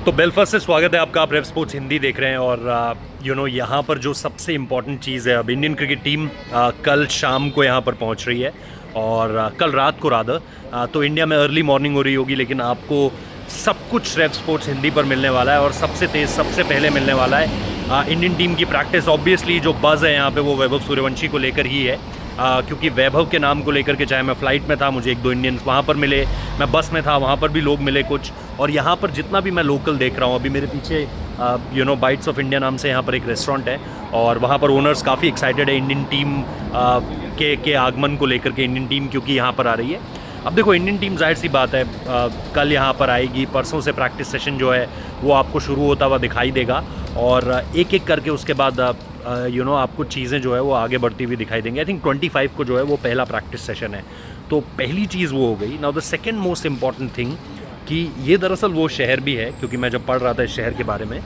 तो बेलफास्ट से स्वागत है आपका। आप रेव स्पोर्ट्स हिंदी देख रहे हैं और यहाँ पर जो सबसे इम्पॉर्टेंट चीज़ है, अब इंडियन क्रिकेट टीम कल शाम को यहाँ पर पहुँच रही है और कल रात को रादर तो इंडिया में अर्ली मॉर्निंग हो रही होगी, लेकिन आपको सब कुछ रेव स्पोर्ट्स हिंदी पर मिलने वाला है और सबसे तेज़ सबसे पहले मिलने वाला है इंडियन टीम की प्रैक्टिस। ऑब्वियसली जो बज़ है यहाँ पे वो वैभव सूर्यवंशी को लेकर ही है, क्योंकि वैभव के नाम को लेकर के, चाहे मैं फ़्लाइट में था मुझे एक दो इंडियंस वहाँ पर मिले, मैं बस में था वहाँ पर भी लोग मिले कुछ, और यहाँ पर जितना भी मैं लोकल देख रहा हूँ, अभी मेरे पीछे बाइट्स ऑफ इंडिया नाम से यहाँ पर एक रेस्टोरेंट है और वहाँ पर ओनर्स काफ़ी एक्साइटेड है इंडियन टीम के आगमन को लेकर के, इंडियन टीम क्योंकि यहाँ पर आ रही है। अब देखो इंडियन टीम जाहिर सी बात है कल यहाँ पर आएगी, परसों से प्रैक्टिस सेशन जो है वो आपको शुरू होता हुआ दिखाई देगा और एक एक करके उसके बाद आपको चीज़ें जो है वो आगे बढ़ती हुई दिखाई देंगी। आई थिंक 25 को जो है वो पहला प्रैक्टिस सेशन है, तो पहली चीज़ वो हो गई। Now the second most important thing कि ये दरअसल वो शहर भी है, क्योंकि मैं जब पढ़ रहा था इस शहर के बारे में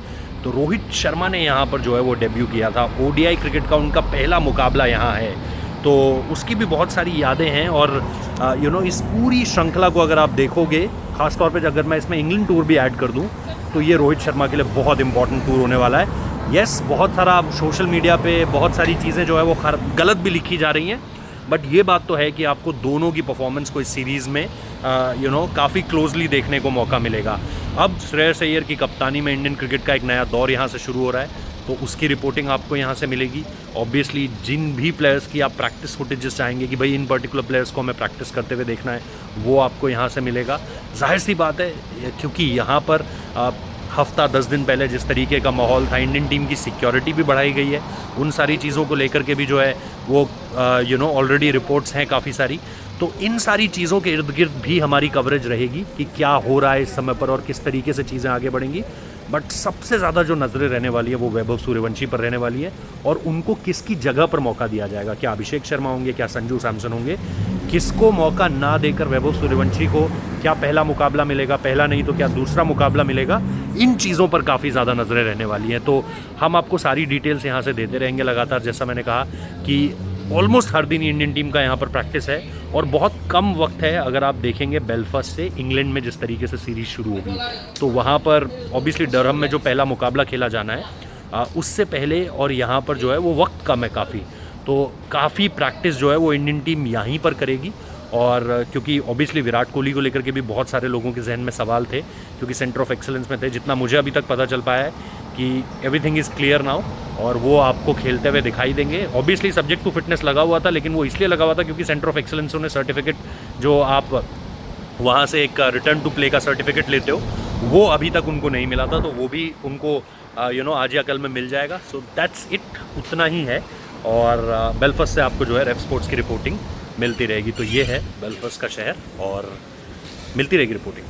तो रोहित शर्मा ने यहाँ पर जो है वो डेब्यू किया था, ODI क्रिकेट का उनका पहला मुकाबला यहाँ है, तो उसकी भी बहुत सारी यादें हैं। और इस पूरी श्रृंखला को अगर आप देखोगे, ख़ास तौर पे अगर मैं इसमें इंग्लैंड टूर भी ऐड कर दूं, तो ये रोहित शर्मा के लिए बहुत इंपॉर्टेंट टूर होने वाला है। यस, बहुत सारा सोशल मीडिया पे बहुत सारी चीज़ें जो है वो गलत भी लिखी जा रही हैं, बट ये बात तो है कि आपको दोनों की परफॉर्मेंस को इस सीरीज़ में काफ़ी क्लोजली देखने को मौका मिलेगा। अब श्रेयस अय्यर की कप्तानी में इंडियन क्रिकेट का एक नया दौर यहाँ से शुरू हो रहा है, तो उसकी रिपोर्टिंग आपको यहाँ से मिलेगी। ऑब्वियसली जिन भी प्लेयर्स की आप प्रैक्टिस फुटेजेस चाहेंगे कि भाई इन पर्टिकुलर प्लेयर्स को हमें प्रैक्टिस करते हुए देखना है, वो आपको यहाँ से मिलेगा। जाहिर सी बात है, क्योंकि यहाँ पर हफ्ता 10 दिन पहले जिस तरीके का माहौल था, इंडियन टीम की सिक्योरिटी भी बढ़ाई गई है, उन सारी चीज़ों को लेकर के भी जो है वो ऑलरेडी रिपोर्ट्स हैं काफ़ी सारी, तो इन सारी चीज़ों के इर्द गिर्द भी हमारी कवरेज रहेगी कि क्या हो रहा है इस समय पर और किस तरीके से चीज़ें आगे बढ़ेंगी। बट सबसे ज़्यादा जो नज़रें रहने वाली है वो वैभव सूर्यवंशी पर रहने वाली है, और उनको किसकी जगह पर मौका दिया जाएगा, क्या अभिषेक शर्मा होंगे, क्या संजू सैमसन होंगे, किसको मौका ना देकर वैभव सूर्यवंशी को क्या पहला मुकाबला मिलेगा, पहला नहीं तो क्या दूसरा मुकाबला मिलेगा, इन चीज़ों पर काफ़ी ज़्यादा नज़रें रहने वाली हैं। तो हम आपको सारी डिटेल्स यहाँ से देते रहेंगे लगातार। जैसा मैंने कहा कि ऑलमोस्ट हर दिन इंडियन टीम का यहाँ पर प्रैक्टिस है और बहुत कम वक्त है। अगर आप देखेंगे बेलफास्ट से इंग्लैंड में जिस तरीके से सीरीज़ शुरू होगी, तो वहाँ पर ऑब्वियसली डरहम में जो पहला मुकाबला खेला जाना है उससे पहले और यहाँ पर जो है वो वक्त कम है काफ़ी, तो काफ़ी प्रैक्टिस जो है वो इंडियन टीम यहीं पर करेगी। और क्योंकि ऑब्वियसली विराट कोहली को लेकर के भी बहुत सारे लोगों के जहन में सवाल थे, क्योंकि सेंटर ऑफ एक्सेलेंस में थे, जितना मुझे अभी तक पता चल पाया है कि एवरीथिंग इज़ क्लियर नाउ और वो आपको खेलते हुए दिखाई देंगे। ऑब्वियसली सब्जेक्ट टू फिटनेस लगा हुआ था, लेकिन वो इसलिए लगा हुआ था क्योंकि सेंटर ऑफ एक्सेलेंस ने सर्टिफिकेट, जो आप वहाँ से एक रिटर्न टू प्ले का सर्टिफिकेट लेते हो, वो अभी तक उनको नहीं मिला था, तो वो भी उनको आज या कल में मिल जाएगा। सो दैट्स इट, उतना ही है। और बेलफास्ट से आपको जो है रेव स्पोर्ट्स की रिपोर्टिंग मिलती रहेगी। तो ये है बेलफास्ट का शहर और मिलती रहेगी रिपोर्टिंग।